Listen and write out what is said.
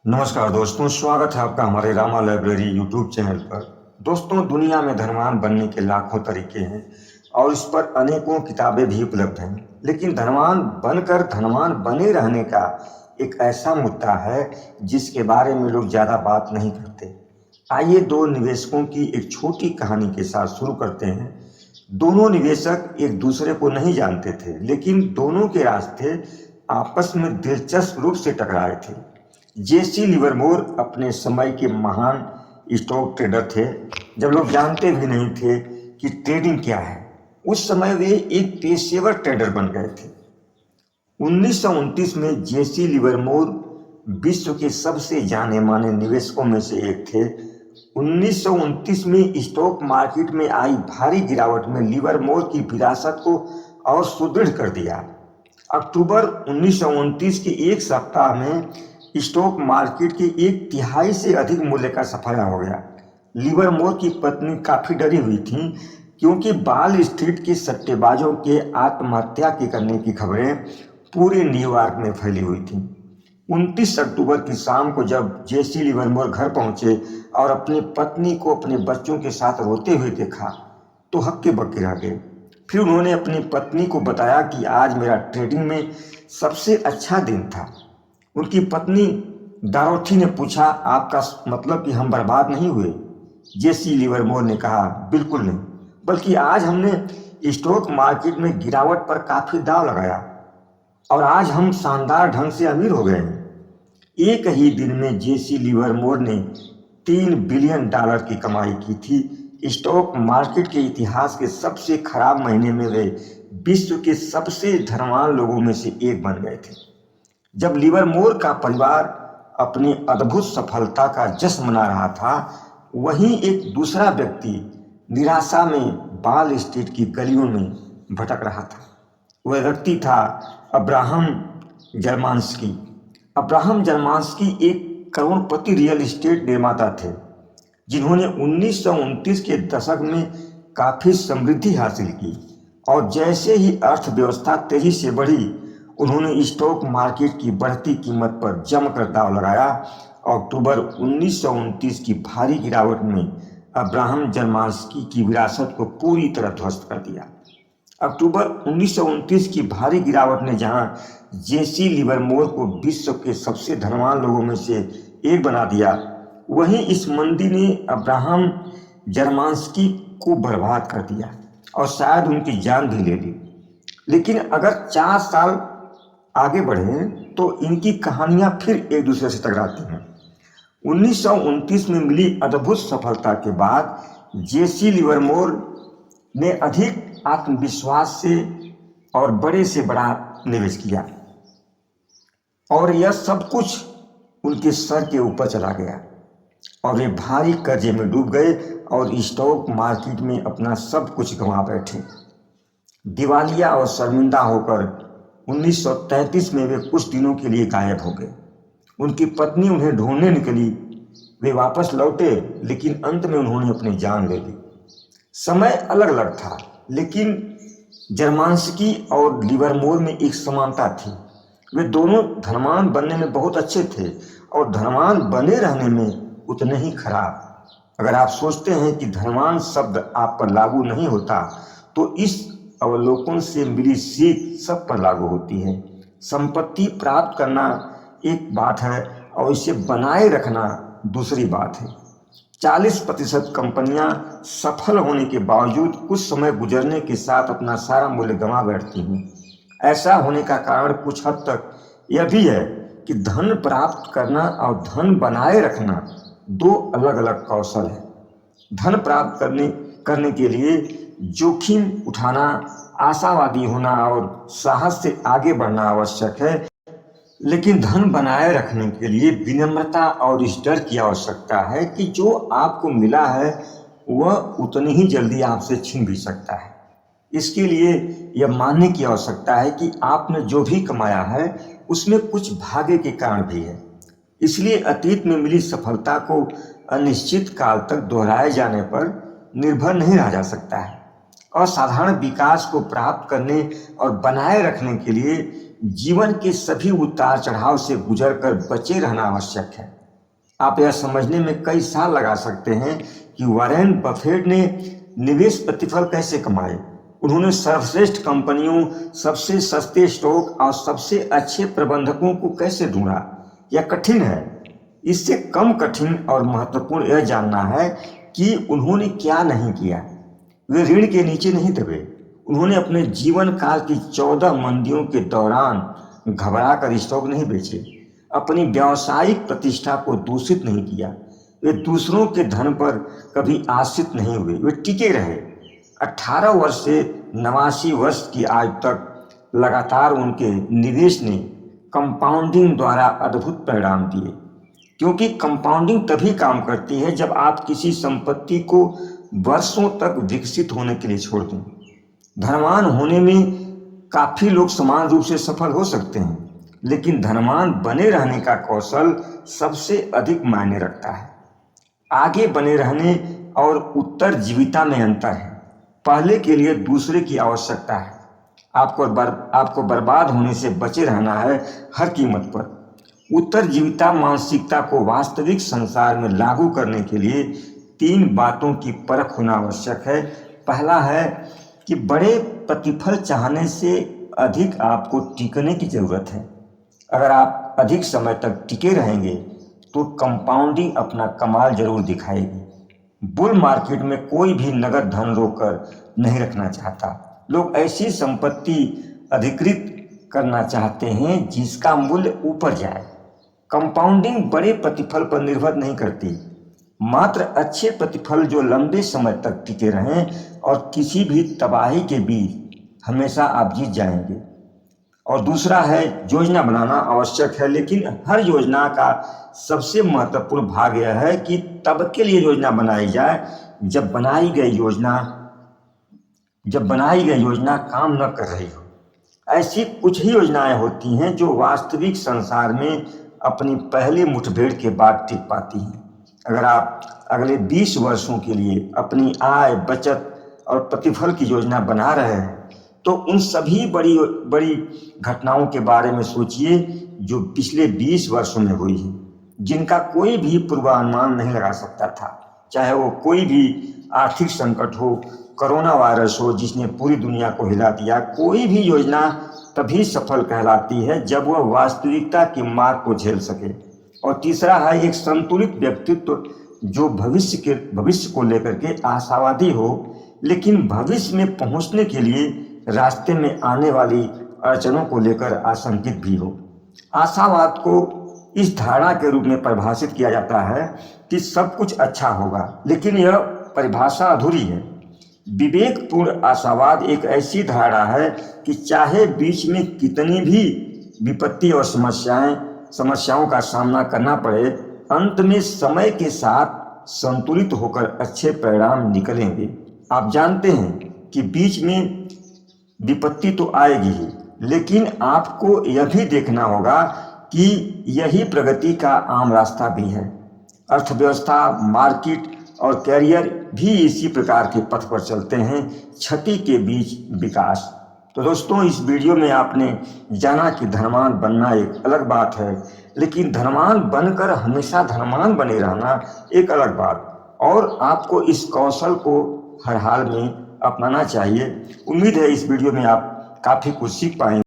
नमस्कार दोस्तों, स्वागत है आपका हमारे रामा लाइब्रेरी यूट्यूब चैनल पर। दोस्तों, दुनिया में धनवान बनने के लाखों तरीके हैं और इस पर अनेकों किताबें भी उपलब्ध हैं। लेकिन धनवान बनकर धनवान बने रहने का एक ऐसा मुद्दा है जिसके बारे में लोग ज़्यादा बात नहीं करते। आइए दो निवेशकों की एक छोटी कहानी के साथ शुरू करते हैं। दोनों निवेशक एक दूसरे को नहीं जानते थे, लेकिन दोनों के रास्ते आपस में दिलचस्प रूप से टकराए थे। जेसी लिवरमोर अपने समय के महान स्टॉक ट्रेडर थे, जब लोग जानते भी नहीं थे कि ट्रेडिंग क्या है। उस समय वे एक पेशेवर ट्रेडर बन गए थे। 1929 में जेसी लिवरमोर विश्व के सबसे जाने माने निवेशकों में से एक थे। 1929 में स्टॉक मार्केट में आई भारी गिरावट में लिवरमोर की विरासत को और सुदृढ़ कर दिया। अक्टूबर 1929 के एक सप्ताह में स्टॉक मार्केट के एक तिहाई से अधिक मूल्य का सफाया हो गया। लिवरमोर की पत्नी काफी डरी हुई थी, क्योंकि बाल स्ट्रीट के सट्टेबाजों के आत्महत्या के करने की खबरें पूरे न्यूयॉर्क में फैली हुई थी। 29 अक्टूबर की शाम को जब जेसी लिवरमोर घर पहुंचे और अपनी पत्नी को अपने बच्चों के साथ रोते हुए देखा तो हक्के बक्के रह गए। फिर उन्होंने अपनी पत्नी को बताया कि आज मेरा ट्रेडिंग में सबसे अच्छा दिन था। उनकी पत्नी डॉरोथी ने पूछा, आपका मतलब कि हम बर्बाद नहीं हुए? जेसी लिवरमोर ने कहा, बिल्कुल नहीं, बल्कि आज हमने स्टॉक मार्केट में गिरावट पर काफी दांव लगाया और आज हम शानदार ढंग से अमीर हो गए हैं। एक ही दिन में जेसी लिवरमोर ने $3 बिलियन की कमाई की थी। स्टॉक मार्केट के इतिहास के सबसे खराब महीने में वे विश्व के सबसे धनवान लोगों में से एक बन गए थे। जब लिवरमोर का परिवार अपनी अद्भुत सफलता का जश्न मना रहा था, वहीं एक दूसरा व्यक्ति निराशा में बाल स्ट्रीट की गलियों में भटक रहा था। वह व्यक्ति था अब्राहम जर्मांस्की। अब्राहम जर्मांस्की एक करोड़पति रियल एस्टेट निर्माता थे, जिन्होंने 1929 के दशक में काफी समृद्धि हासिल की और जैसे ही अर्थव्यवस्था तेजी से बढ़ी, उन्होंने स्टॉक मार्केट की बढ़ती कीमत पर जमकर दांव लगाया। अक्टूबर 1929 की भारी गिरावट में अब्राहम जर्मांस्की की विरासत को पूरी तरह ध्वस्त कर दिया। अक्टूबर 1929 की भारी गिरावट ने जहां जेसी लिवरमोर को विश्व के सबसे धनवान लोगों में से एक बना दिया, वहीं इस मंदी ने अब्राहम जर्मांस्की को बर्बाद कर दिया और शायद उनकी जान भी ले ली। लेकिन अगर 4 साल आगे बढ़े तो इनकी कहानियां फिर एक दूसरे से टकराती हैं। 1929 में मिली अद्भुत सफलता के बाद जेसी लिवरमोर ने अधिक आत्मविश्वास से और बड़े से बड़ा निवेश किया और यह सब कुछ उनके सर के ऊपर चला गया और वे भारी कर्जे में डूब गए और स्टॉक मार्केट में अपना सब कुछ गंवा बैठे। दिवालिया और शर्मिंदा होकर 1933 में वे कुछ दिनों के लिए गायब हो गए। उनकी पत्नी उन्हें ढूंढने निकली। वे वापस लौटे, लेकिन अंत में उन्होंने अपनी जान ले ली। समय अलग अलग था, लेकिन जर्मांस्की और लिवरमोर में एक समानता थी। वे दोनों धनवान बनने में बहुत अच्छे थे और धनवान बने रहने में उतने ही खराब। अगर आप सोचते हैं कि धनवान शब्द आप पर लागू नहीं होता, तो इस अवलोकन से मिली सीख सब पर लागू होती है। संपत्ति प्राप्त करना एक बात है और इसे बनाए रखना दूसरी बात है। 40% कंपनियां सफल होने के बावजूद कुछ समय गुजरने के साथ अपना सारा मूल्य गंवा बैठती हैं। ऐसा होने का कारण कुछ हद तक यह भी है कि धन प्राप्त करना और धन बनाए रखना दो अलग अलग कौशल है। धन प्राप्त करने के लिए जोखिम उठाना, आशावादी होना और साहस से आगे बढ़ना आवश्यक है, लेकिन धन बनाए रखने के लिए विनम्रता और इस डर की आवश्यकता है कि जो आपको मिला है वह उतनी ही जल्दी आपसे छीन भी सकता है। इसके लिए यह मानने की आवश्यकता है कि आपने जो भी कमाया है उसमें कुछ भाग्य के कारण भी है। इसलिए अतीत में मिली सफलता को अनिश्चित काल तक दोहराए जाने पर निर्भर नहीं रहा जा सकता है। असाधारण विकास को प्राप्त करने और बनाए रखने के लिए जीवन के सभी उतार चढ़ाव से गुजरकर बचे रहना आवश्यक है। आप यह समझने में कई साल लगा सकते हैं कि वॉरेन बफेट ने निवेश प्रतिफल कैसे कमाए। उन्होंने सर्वश्रेष्ठ कंपनियों, सबसे सस्ते स्टॉक और सबसे अच्छे प्रबंधकों को कैसे ढूंढा। यह कठिन है। इससे कम कठिन और महत्वपूर्ण यह जानना है कि उन्होंने क्या नहीं किया। वे ऋण के नीचे नहीं दबे। उन्होंने अपने जीवन काल की 14 मंदियों के दौरान घबरा कर स्टॉक नहीं बेचे, अपनी व्यावसायिक प्रतिष्ठा को दूषित नहीं किया। वे दूसरों के धन पर कभी आश्रित नहीं हुए, वे टिके रहे। 18 वर्ष से 89 वर्ष की आयु तक लगातार उनके निवेश ने कंपाउंडिंग द्वारा अद्भुत परिणाम दिए। क्योंकि कंपाउंडिंग तभी काम करती है जब आप किसी संपत्ति को वर्षों तक विकसित होने के लिए छोड़ दें। धनवान होने में काफी लोग समान रूप से सफल हो सकते हैं, लेकिन धनवान बने रहने का कौशल सबसे अधिक मायने रखता है। आगे बने रहने और उत्तरजीविता में अंतर है। पहले के लिए दूसरे की आवश्यकता है। आपको बर्बाद होने से बचे रहना है हर कीमत पर। उत्तरजीविता मानसिकता को वास्तविक संसार में लागू करने के लिए 3 बातों की परख होना आवश्यक है। पहला है कि बड़े प्रतिफल चाहने से अधिक आपको टिकने की जरूरत है। अगर आप अधिक समय तक टिके रहेंगे तो कंपाउंडिंग अपना कमाल जरूर दिखाएगी। बुल मार्केट में कोई भी नगद धन रोककर नहीं रखना चाहता। लोग ऐसी संपत्ति अधिकृत करना चाहते हैं जिसका मूल्य ऊपर जाए। कंपाउंडिंग बड़े प्रतिफल पर निर्भर नहीं करती, मात्र अच्छे प्रतिफल जो लंबे समय तक टिके रहें, और किसी भी तबाही के बीच हमेशा आप जीत जाएंगे। और दूसरा है योजना बनाना आवश्यक है, लेकिन हर योजना का सबसे महत्वपूर्ण भाग यह है कि तब के लिए योजना बनाई जाए जब बनाई गई योजना काम न कर रही हो। ऐसी कुछ ही योजनाएं होती हैं जो वास्तविक संसार में अपनी पहली मुठभेड़ के बाद टिक पाती हैं। अगर आप अगले 20 वर्षों के लिए अपनी आय, बचत और प्रतिफल की योजना बना रहे हैं तो उन सभी बड़ी बड़ी घटनाओं के बारे में सोचिए जो पिछले 20 वर्षों में हुई है, जिनका कोई भी पूर्वानुमान नहीं लगा सकता था। चाहे वो कोई भी आर्थिक संकट हो, कोरोना वायरस हो जिसने पूरी दुनिया को हिला दिया। कोई भी योजना तभी सफल कहलाती है जब वह वास्तविकता की मार को झेल सके। और तीसरा है एक संतुलित व्यक्तित्व जो भविष्य को लेकर के आशावादी हो, लेकिन भविष्य में पहुंचने के लिए रास्ते में आने वाली अड़चनों को लेकर आशंकित भी हो। आशावाद को इस धारणा के रूप में परिभाषित किया जाता है कि सब कुछ अच्छा होगा, लेकिन यह परिभाषा अधूरी है। विवेकपूर्ण आशावाद एक ऐसी धारणा है कि चाहे बीच में कितनी भी विपत्ति और समस्याओं का सामना करना पड़े, अंत में समय के साथ संतुलित होकर अच्छे परिणाम निकलेंगे। आप जानते हैं कि बीच में विपत्ति तो आएगी ही, लेकिन आपको यह भी देखना होगा कि यही प्रगति का आम रास्ता भी है। अर्थव्यवस्था, मार्केट और कैरियर भी इसी प्रकार के पथ पर चलते हैं, क्षति के बीच विकास। तो दोस्तों, इस वीडियो में आपने जाना कि धनवान बनना एक अलग बात है, लेकिन धनवान बनकर हमेशा धनवान बने रहना एक अलग बात। और आपको इस कौशल को हर हाल में अपनाना चाहिए। उम्मीद है इस वीडियो में आप काफ़ी कुछ सीख पाएंगे।